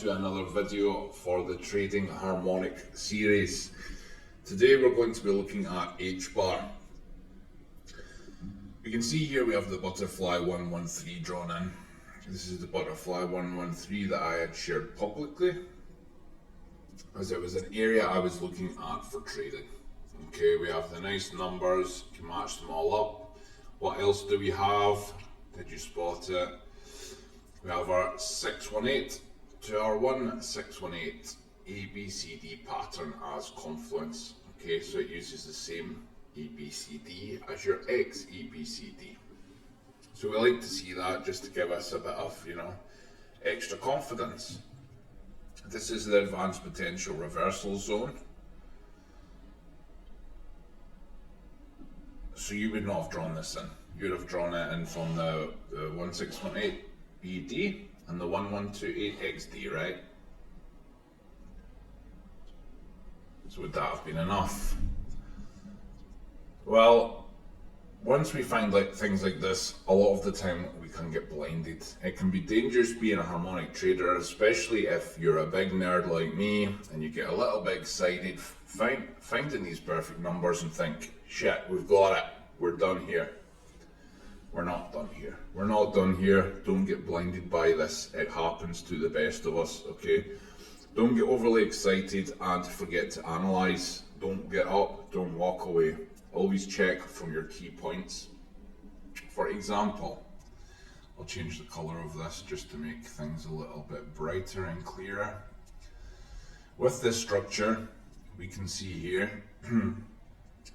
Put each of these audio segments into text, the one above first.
to another video for the Trading Harmonic series. Today we're going to be looking at HBAR. You can see here we have the butterfly 113 drawn in. This is the butterfly 113 that I had shared publicly, as it was an area I was looking at for trading. Okay, we have the nice numbers, you can match them all up. What else do we have? Did you spot it? We have our 618 to our 1618 ABCD pattern as confluence. Okay, so it uses the same ABCD as your XABCD. So we like to see that just to give us a bit of, extra confidence. This is the advanced potential reversal zone. So you would not have drawn this in. You would have drawn it in from the 1618 BD and the 1128 XD, right? So would that have been enough? Well, once we find things like this, a lot of the time we can get blinded. It can be dangerous being a harmonic trader, especially if you're a big nerd like me and you get a little bit excited finding these perfect numbers and think, shit, we've got it, we're done here. We're not done here. We're not done here. Don't get blinded by this. It happens to the best of us, okay? Don't get overly excited and forget to analyze. Don't get up, don't walk away. Always check from your key points. For example, I'll change the color of this just to make things a little bit brighter and clearer. With this structure, we can see here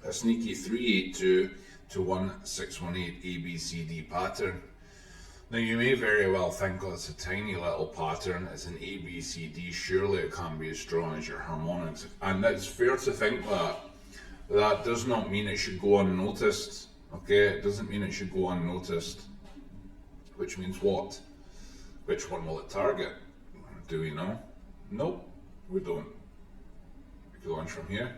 a sneaky 382 to 1618 ABCD pattern. Now you may very well think, oh, it's a tiny little pattern, it's an ABCD, surely it can't be as strong as your harmonics. And it's fair to think that. That does not mean it should go unnoticed, okay? It doesn't mean it should go unnoticed. Which means what? Which one will it target? Do we know? Nope, we don't. We could launch from here,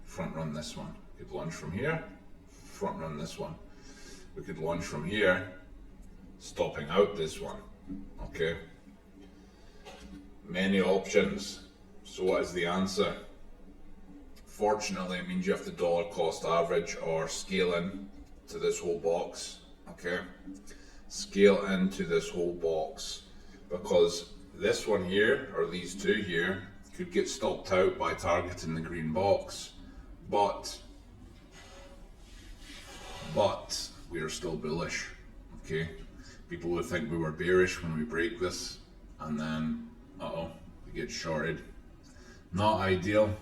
front run this one. We could launch from here, front run this one. We could launch from here, stopping out this one, okay? Many options. So what is the answer? Fortunately, it means you have to dollar cost average or scale in to this whole box, okay? Scale into this whole box, because this one here, or these two here, could get stopped out by targeting the green box, but we are still bullish, okay? People would think we were bearish when we break this, and then, we get shorted. Not ideal.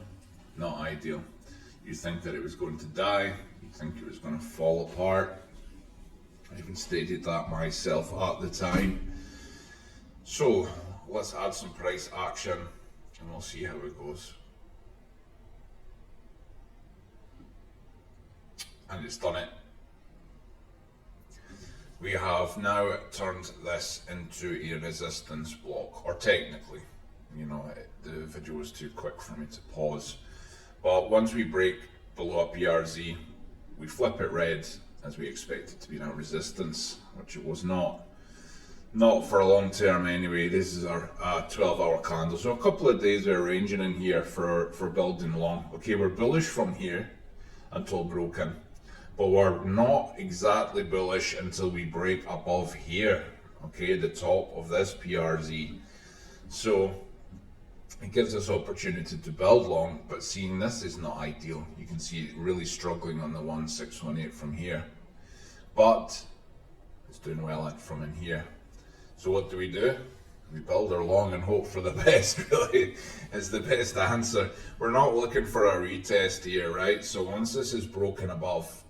Not ideal. You think that it was going to die, you think it was going to fall apart. I even stated that myself at the time. So let's add some price action and we'll see how it goes. And it's done it. We have now turned this into a resistance block, or technically, the video was too quick for me to pause. But once we break below a PRZ, we flip it red as we expect it to be now resistance, which it was not. Not for a long term anyway. This is our 12-hour candle. So a couple of days we're ranging in here for building long. Okay, we're bullish from here until broken. But we're not exactly bullish until we break above here. Okay, the top of this PRZ. So it gives us opportunity to build long, but seeing this is not ideal. You can see it really struggling on the 1618 from here, but it's doing well from in here. So what do? We build our long and hope for the best, really. It's the best answer. We're not looking for a retest here, right? So once this is broken above,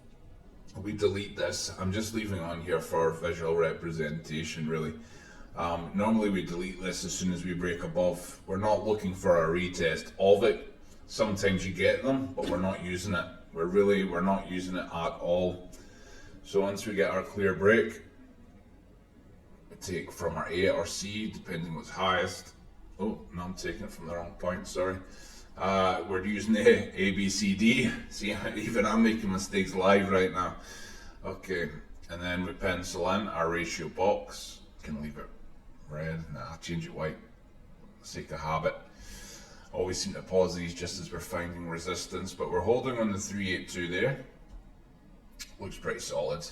we delete this. I'm just leaving on here for visual representation, really. Normally we delete this as soon as we break above. We're not looking for a retest of it. Sometimes you get them, but we're not using it. We're not using it at all. So once we get our clear break, we take from our A or C, depending what's highest. Oh, no, I'm taking it from the wrong point, sorry. We're using the A, B, C, D. See, even I'm making mistakes live right now. Okay, and then we pencil in our ratio box. Can leave it red. Nah, I'll change it white. sake of habit. Always seem to pause these just as we're finding resistance, but we're holding on the 382 there. Looks pretty solid.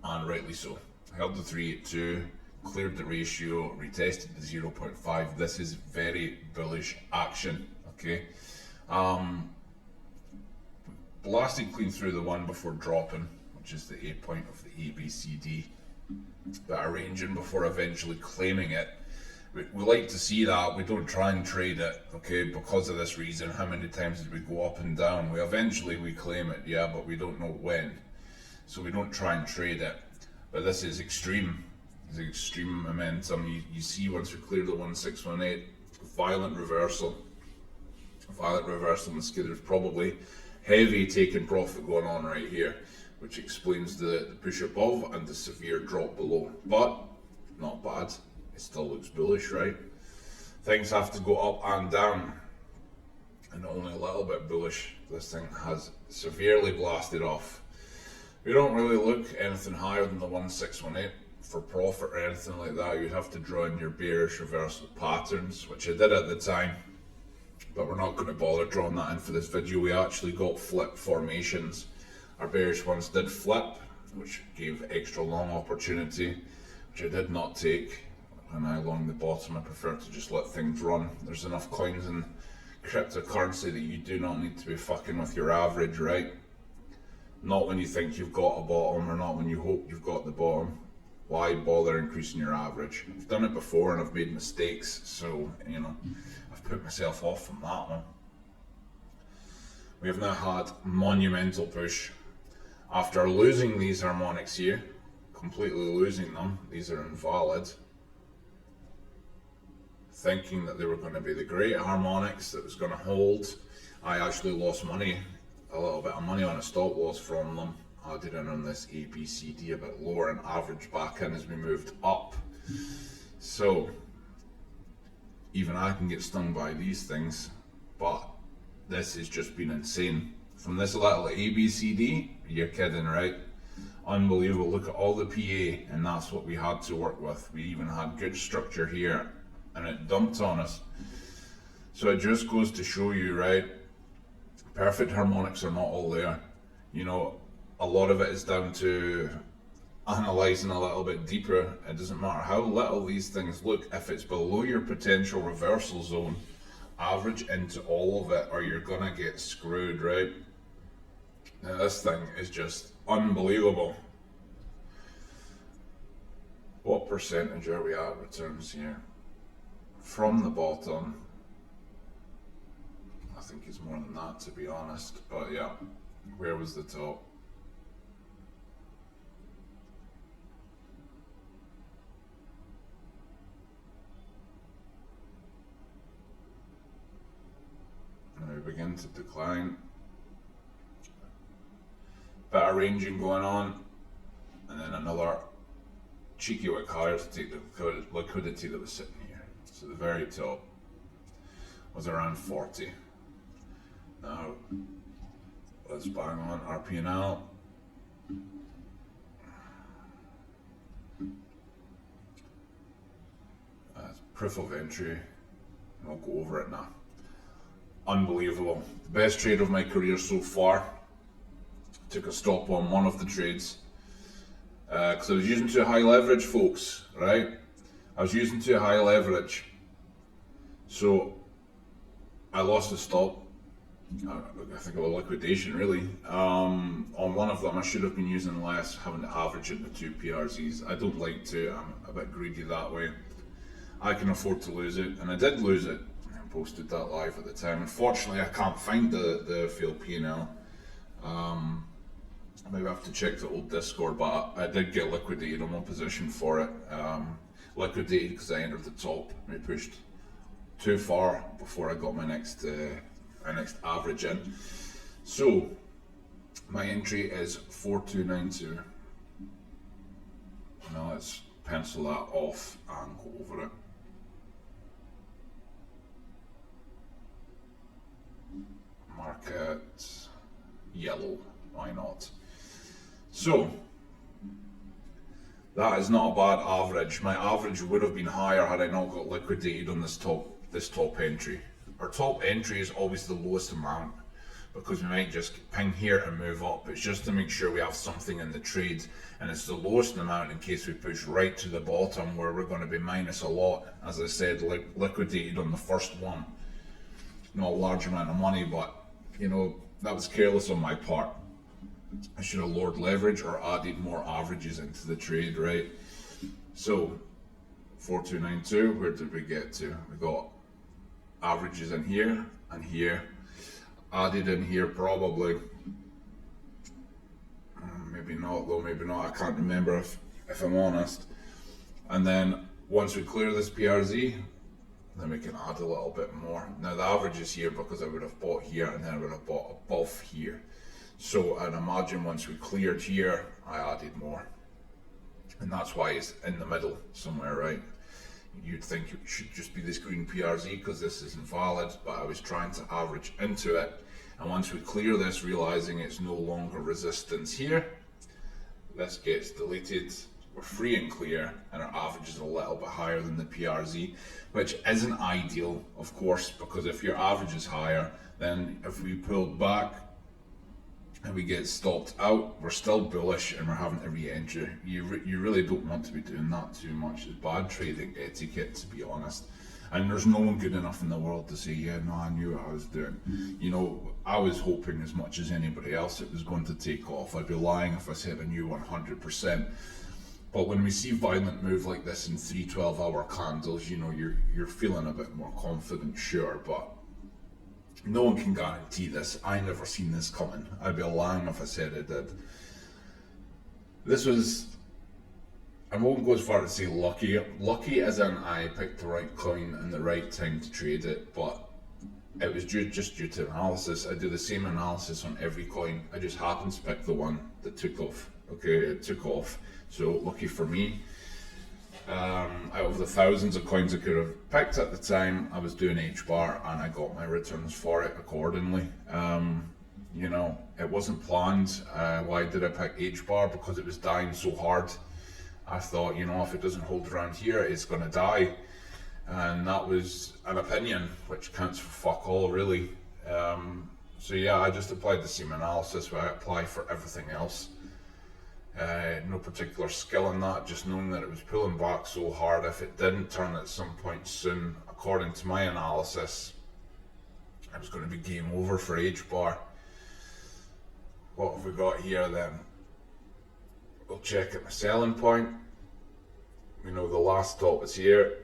And rightly so. Held the 382, cleared the ratio, retested the 0.5. This is very bullish action, okay? Blasted clean through the one before dropping, which is the A point of the ABCD. Bit of ranging before eventually claiming it. We like to see that. We don't try and trade it, okay, because of this reason. How many times did we go up and down? We claim it, yeah, but we don't know when. So we don't try and trade it. But this is extreme. It's extreme momentum. You see once we clear the 1618, violent reversal. Violent reversal, and there's probably heavy taking profit going on right here, which explains the push above and the severe drop below. But not bad. It still looks bullish, right? Things have to go up and down, and only a little bit bullish. This thing has severely blasted off. We don't really look anything higher than the 1618 for profit or anything like that. You'd have to draw in your bearish reversal patterns, which I did at the time, but we're not going to bother drawing that in for this video. We actually got flip formations. Our bearish ones did flip, which gave extra long opportunity, which I did not take. And I, along the bottom, I prefer to just let things run. There's enough coins in cryptocurrency that you do not need to be fucking with your average, right? Not when you think you've got a bottom, or not when you hope you've got the bottom. Why bother increasing your average? I've done it before and I've made mistakes, so, you know, I've put myself off from that one. We have now had monumental push. After losing these harmonics here, completely losing them, these are invalid, thinking that they were going to be the great harmonics that was going to hold. I actually lost money, a little bit of money on a stop loss from them. I did in on this ABCD a bit lower and average back in as we moved up. So even I can get stung by these things, but this has just been insane. From this little ABCD, you're kidding, right? Unbelievable. Look at all the PA, and that's what we had to work with. We even had good structure here, and it dumped on us. So it just goes to show you, right? Perfect harmonics are not all there. You know, a lot of it is down to analysing a little bit deeper. It doesn't matter how little these things look. If it's below your potential reversal zone, average into all of it or you're gonna get screwed, right? Now this thing is just unbelievable. What percentage are we at returns here? From the bottom, I think it's more than that, to be honest, but yeah, where was the top? Now we begin to decline. Bit of ranging going on, and then another cheeky wick higher to take the liquidity that was sitting here. So the very top was around 40. Now let's bang on our P&L. Proof of entry. I'll go over it now. Unbelievable. The best trade of my career so far. Took a stop on one of the trades because I was using too high leverage, folks, right? I was using too high leverage. So I lost the stop. I think of a liquidation, really. On one of them, I should have been using less, having to average it the two PRZs. I don't like to. I'm a bit greedy that way. I can afford to lose it, and I did lose it. I posted that live at the time. Unfortunately, I can't find the failed P&L. Maybe I have to check the old Discord, but I did get liquidated on one position for it. Liquidated because I entered the top. I pushed too far before I got my next average in. So my entry is 4292. Now let's pencil that off and go over it. Market yellow, why not? So That is not a bad average. My average would have been higher had I not got liquidated on this top entry. Our top entry is always the lowest amount because we might just ping here and move up. It's just to make sure we have something in the trade, and it's the lowest amount in case we push right to the bottom where we're going to be minus a lot. As I said, liquidated on the first one. Not a large amount of money, but you know, that was careless on my part. I should have lowered leverage or added more averages into the trade, right? So 4292, where did we get to? We got averages in here and here, added in here probably, maybe not though, maybe not, I can't remember if I'm honest. And then once we clear this PRZ, then we can add a little bit more. Now the average is here because I would have bought here and then I would have bought above here. So I'd imagine once we cleared here, I added more. And that's why it's in the middle somewhere, right? You'd think it should just be this green PRZ because this isn't valid, but I was trying to average into it. And once we clear this, realizing it's no longer resistance here, this gets deleted. We're free and clear, and our average is a little bit higher than the PRZ, which isn't ideal, of course, because if your average is higher, then if we pulled back and we get stopped out, we're still bullish and we're having to re-enter. You really don't want to be doing that too much. It's bad trading etiquette, to be honest. And there's no one good enough in the world to say, yeah, no, I knew what I was doing. You know, I was hoping as much as anybody else it was going to take off. I'd be lying if I said I knew 100%. But when we see violent move like this in 3 12-hour candles, you know, you're feeling a bit more confident, sure, but no one can guarantee this. I never seen this coming. I'd be lying if I said I did. This was, I won't go as far to say lucky. Lucky as in I picked the right coin and the right time to trade it, but it was just due to analysis. I do the same analysis on every coin. I just happened to pick the one that took off. Okay, it took off. So lucky for me. Out of the thousands of coins I could have picked at the time, I was doing HBAR and I got my returns for it accordingly. You know, it wasn't planned. Why did I pick HBAR? Because it was dying so hard. I thought, you know, if it doesn't hold around here, it's going to die. And that was an opinion, which counts for fuck all, really. So yeah, I just applied the same analysis where I apply for everything else. No particular skill in that, just knowing that it was pulling back so hard. If it didn't turn at some point soon, according to my analysis, it was going to be game over for HBAR. What have we got here then? We'll check at my selling point. We know the last stop is here.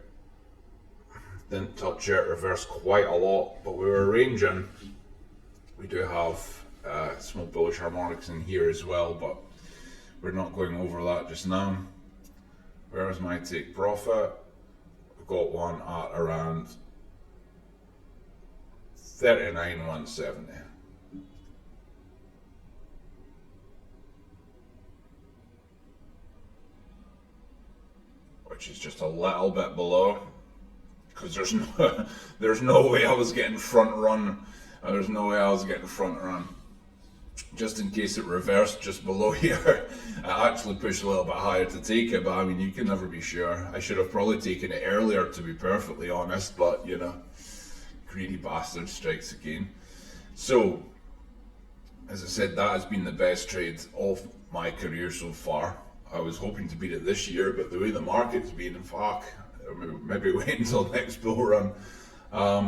Didn't touch it, reversed quite a lot, but we were ranging. We do have small bullish harmonics in here as well, but we're not going over that just now. Where is my take profit? I've got one at around 39,170. Which is just a little bit below, because there's no way I was getting front run. There's no way I was getting front run. Just in case it reversed just below here, I actually pushed a little bit higher to take it, but I mean, you can never be sure. I should have probably taken it earlier, to be perfectly honest, but you know, greedy bastard strikes again. So, as I said, that has been the best trade of my career so far. I was hoping to beat it this year, but the way the market's been, fuck, maybe wait until next bull run.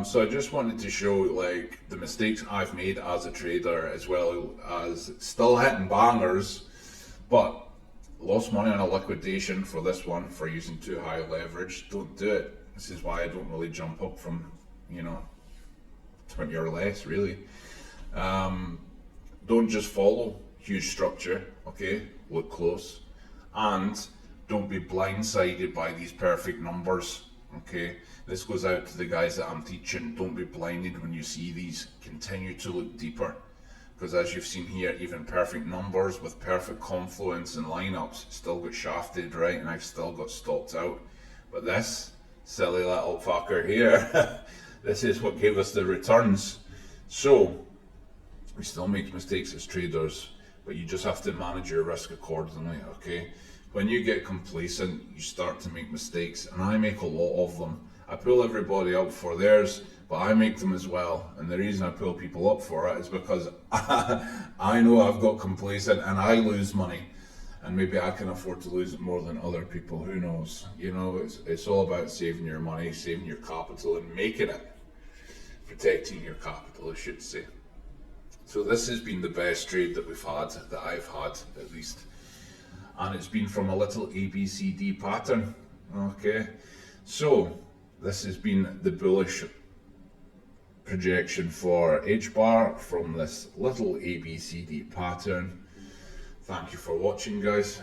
So I just wanted to show like the mistakes I've made as a trader, as well as still hitting bangers, but lost money on a liquidation for this one for using too high leverage. Don't do it. This is why I don't really jump up from, you know, 20 or less really. Don't just follow huge structure, okay? Look close. And don't be blindsided by these perfect numbers, okay? This goes out to the guys that I'm teaching. Don't be blinded when you see these. Continue to look deeper. Because as you've seen here, even perfect numbers with perfect confluence and lineups still got shafted, right? And I've still got stopped out. But this silly little fucker here, this is what gave us the returns. So, we still make mistakes as traders, but you just have to manage your risk accordingly, okay? When you get complacent, you start to make mistakes, and I make a lot of them. I pull everybody up for theirs, but I make them as well. And the reason I pull people up for it is because I know I've got complacent and I lose money. And maybe I can afford to lose it more than other people, who knows? You know, it's all about saving your money, saving your capital, and making it. Protecting your capital, I should say. So this has been the best trade that we've had, that I've had at least. And it's been from a little ABCD pattern. Okay, so this has been the bullish projection for HBAR from this little ABCD pattern. Thank you for watching, guys.